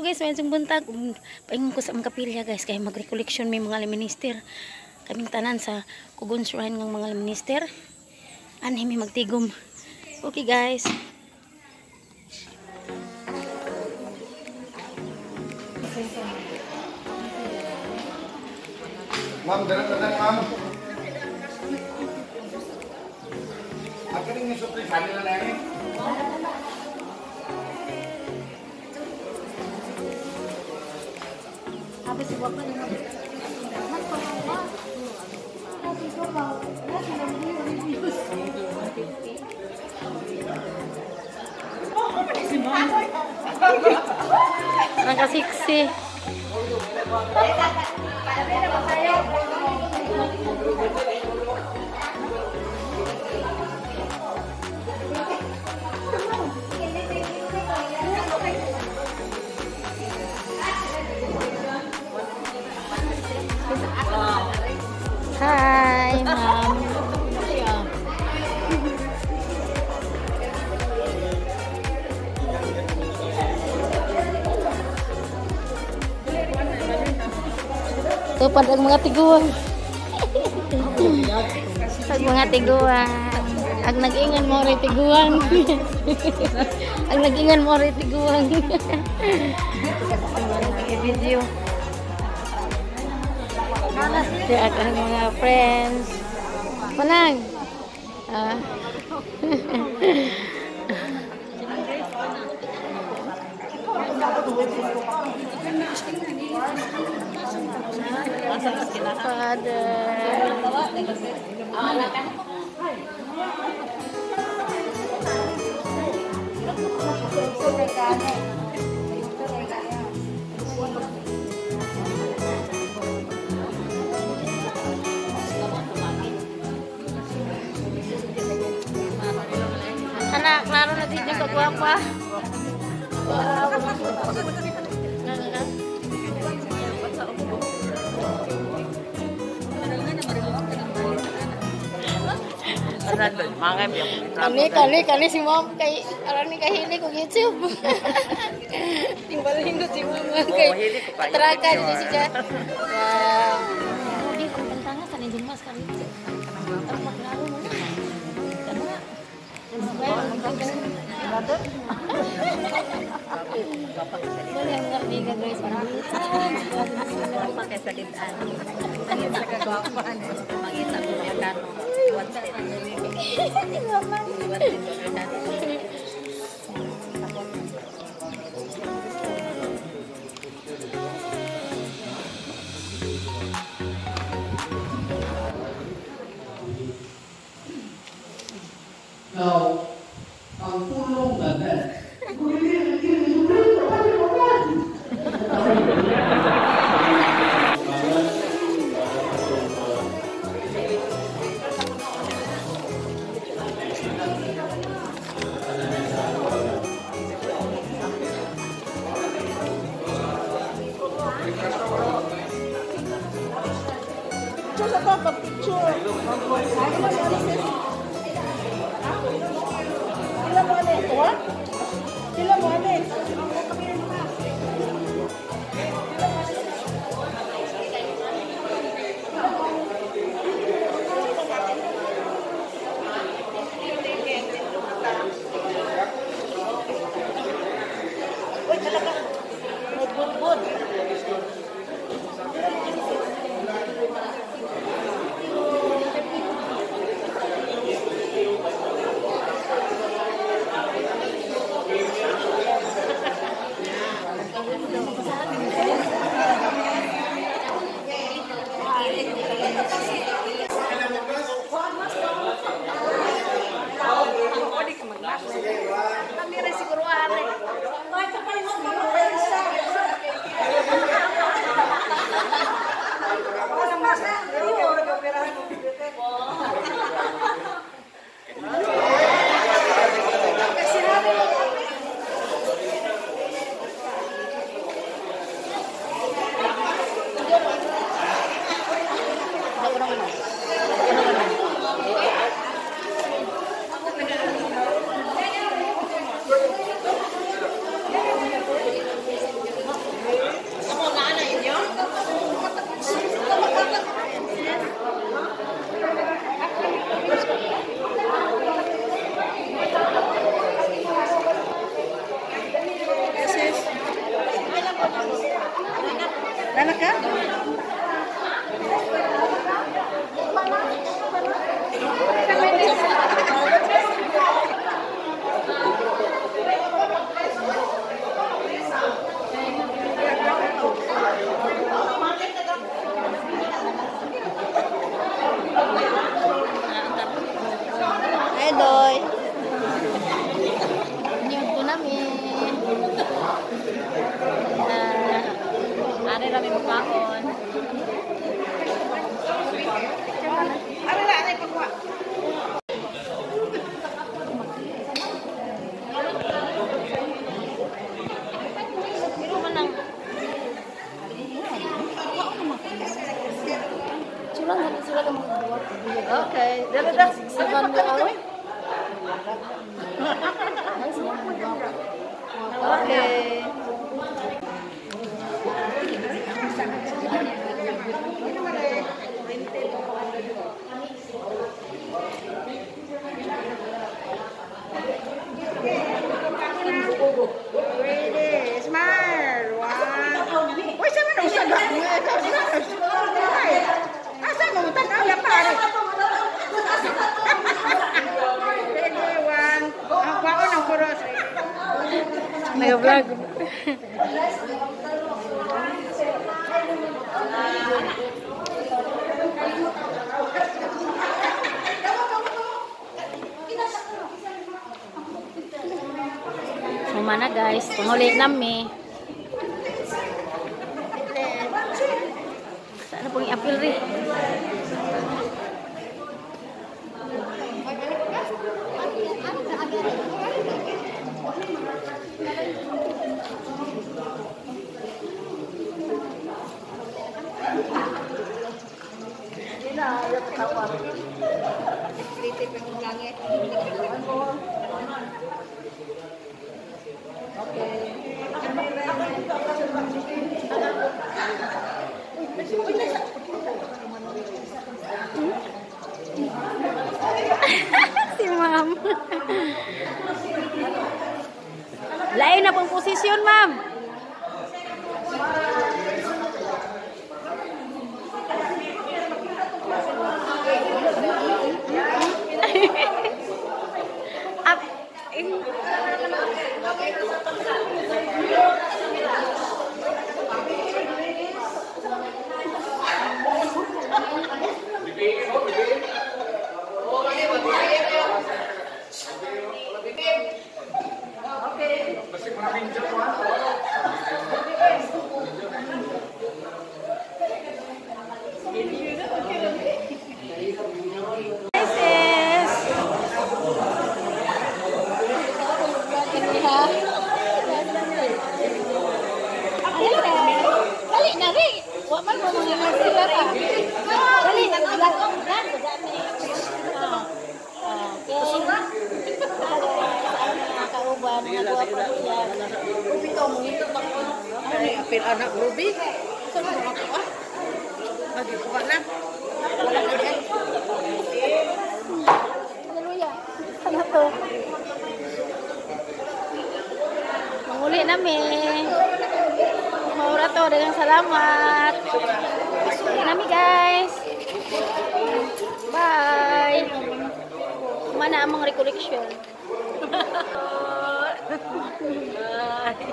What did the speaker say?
guys, medyo buntag. Paingon ko sa mga kapilya guys, kaya mag-recollection may mga minister. Kaming tanan sa Kugon Shrine ng mga minister. Ani may magtigom. Okay guys. Ma'am, dalang ma'am. Ako rin yung supli, sabi na lang eh. Habis si Wapa na ang kasiksi. Hi, Mom. Tupad ang mga tiguan. Ang mga tiguan. Ang nag-ingan mo rin tiguan. Ang nag-ingan mo rin tiguan. Video. Siya ang mga friends. Panang. Anak, klaro na din yung kagwapa. Kali si Mom kay alam ni kahili ko YouTube. Timbalin ko si Mom kay trakan di siya. Wow. Hindi ko pantanga sa ninyo mas kali. Ang maglaro mo. Kana. Boleh enggak biga guys pakai salitan. Ang sa kagwapan. Makita mo ya kan. Now, ang pulong na Anak ka? Hi, Doy. Niyog ko namin. Ari rami magkaon. Ano na, anay pagwa? Pero man lang. Sila ka magbuwa. Okay. Dala. Saban mo ako. Okay. Ready. Smile. One. Uy, saan mo usag ako? Ay, asa mo? Tanaw na pare. Ready. One. Ang kwaon ang kuros. Nag-vlog. Sumana guys, panguli nami. Sana pong i-appeal rin. Si ma'am. Lain na pong posisyon, ma'am. Dali na rin. Wa man mo mga sila ka. Dali na vlog on brand dali. Kauban mga guwapo yan. Ito mo ito pa ko. Ano apil anak Ruby? Saan mo ako ah? Lagi ko na. Wala na yan. Hallelujah. Ano to? Manguli namin. Maura to, dagang salamat. Manguli namin guys. Bye. Mana ang mga recollection? Bye.